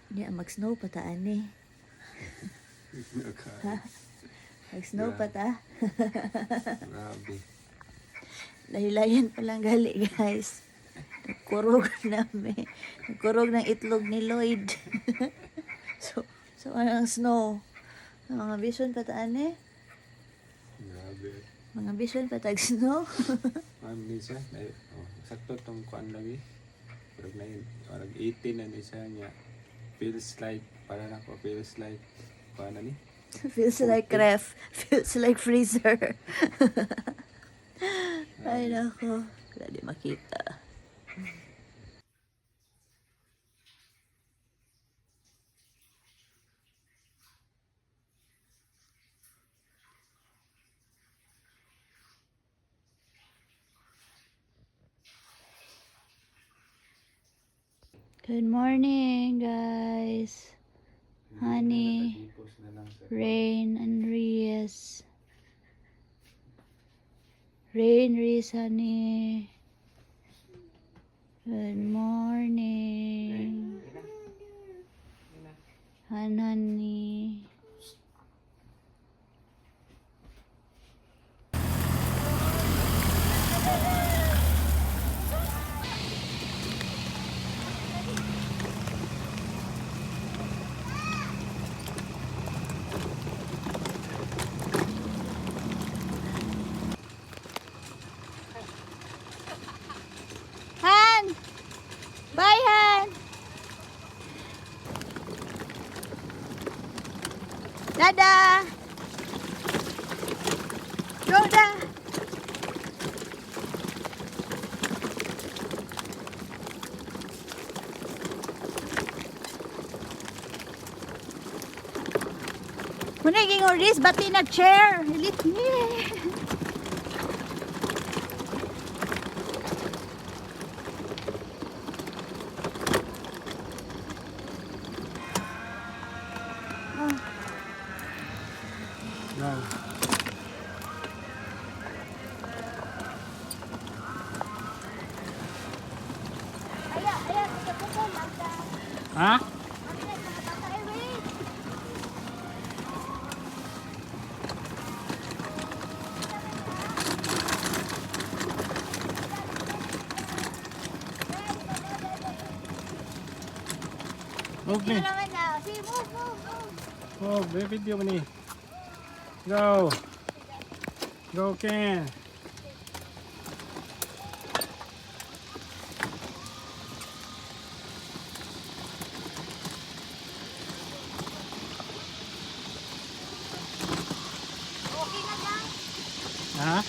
Di mag-snow pa taan eh. Ha? Mag-snow pa ta. Grabe. Lahilayan pa lang gali guys. Nagkurog namin. Nagkurog ng itlog ni Lloyd. so anong snow? Mga bison pa taan eh. Grabe. Mga bison pa tag snow. Minsan, sakto tong kuan lagi. Parang na yun, parang 18 na niya niya. Feels like, para na ko, feels like, kuan na ni? Feels like ref. Feels like freezer. Ay nako. Wala di makita. Good morning, guys. Honey, Rain, and Reyes. Rain, Reyes, honey. Good morning. Honey. Han! Bye, Han! Dada! Rhoda! Muna yung oris, bati na chair. Hilit niya. No. Ha? Move ni. Oh, video mo ni. Go. Go, Ken. Ha?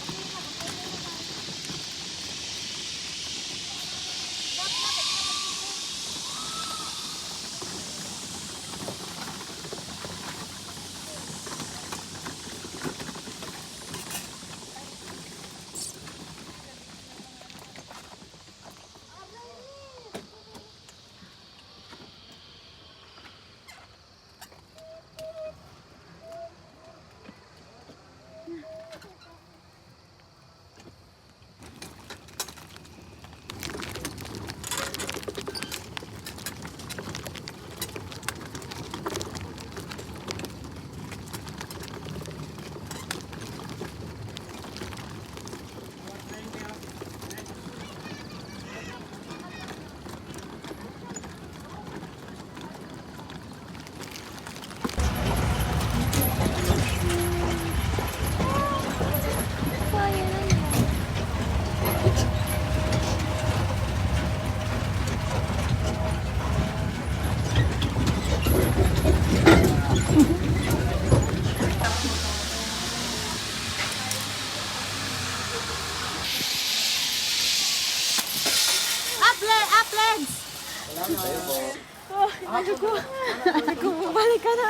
Balik ka na.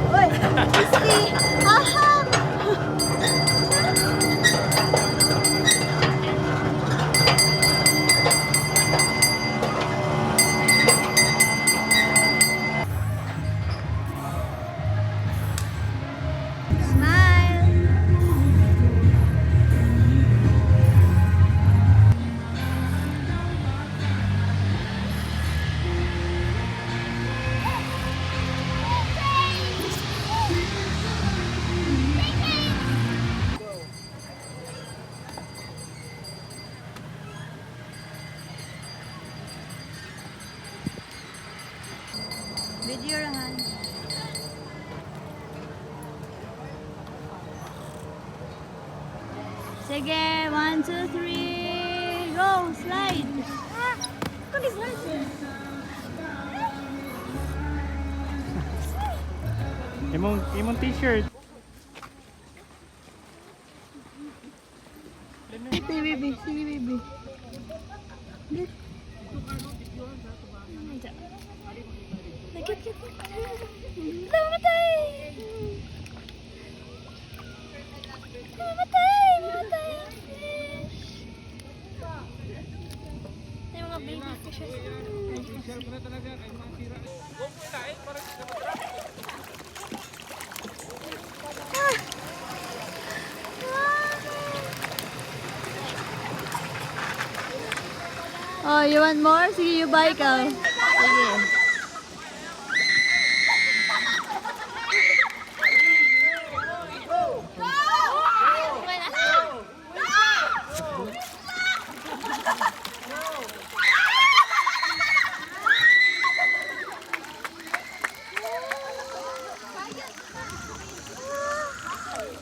Oy, Christy! Aham! Sige, 1, 2, 3. Go, slide. Kundi slide. Imong t-shirt. Sige, baby. Sige, baby. Mamatay! Mamatay! Mamatay! May mga baby fishes. Oh, you want more? Sige, you buy ka. Sige.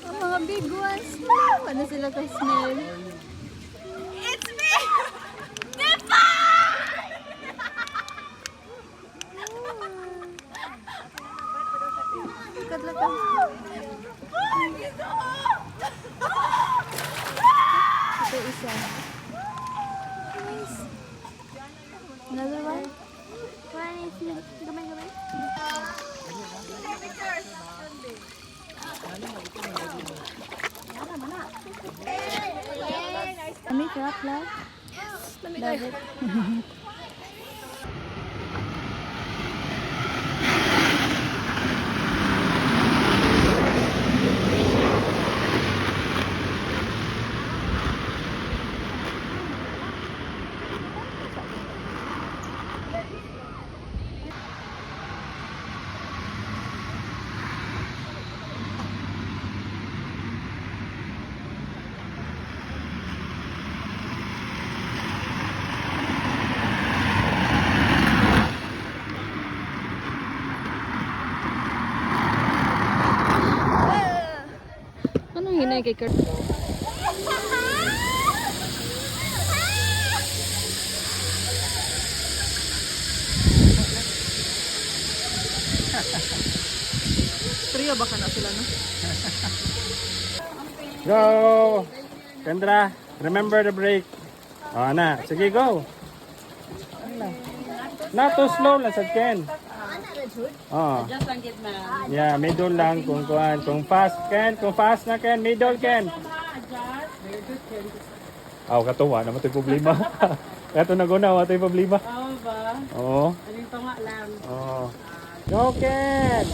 Ang mga big ones. Paano sila ka-smell? It's me! Dipa! Lakat-lakat. Ito isa. Nice. Another one? One is gamay-gamay. Kami, crap lang. David. Anong hinay kay Kurt? Trio ba ka na sila, no? Go! Kendra, remember the brake. Oh, na. Sige, go. Not too slow lang sa Ken. Oh. Yeah, middle lang kung kuan. Kung fast na Ken, middle Ken. Aw, katuwa naman ito yung problema. Kato na guna, ito yung problema. Oo ba? Oo. Alito nga lang. Oo. Go Ken!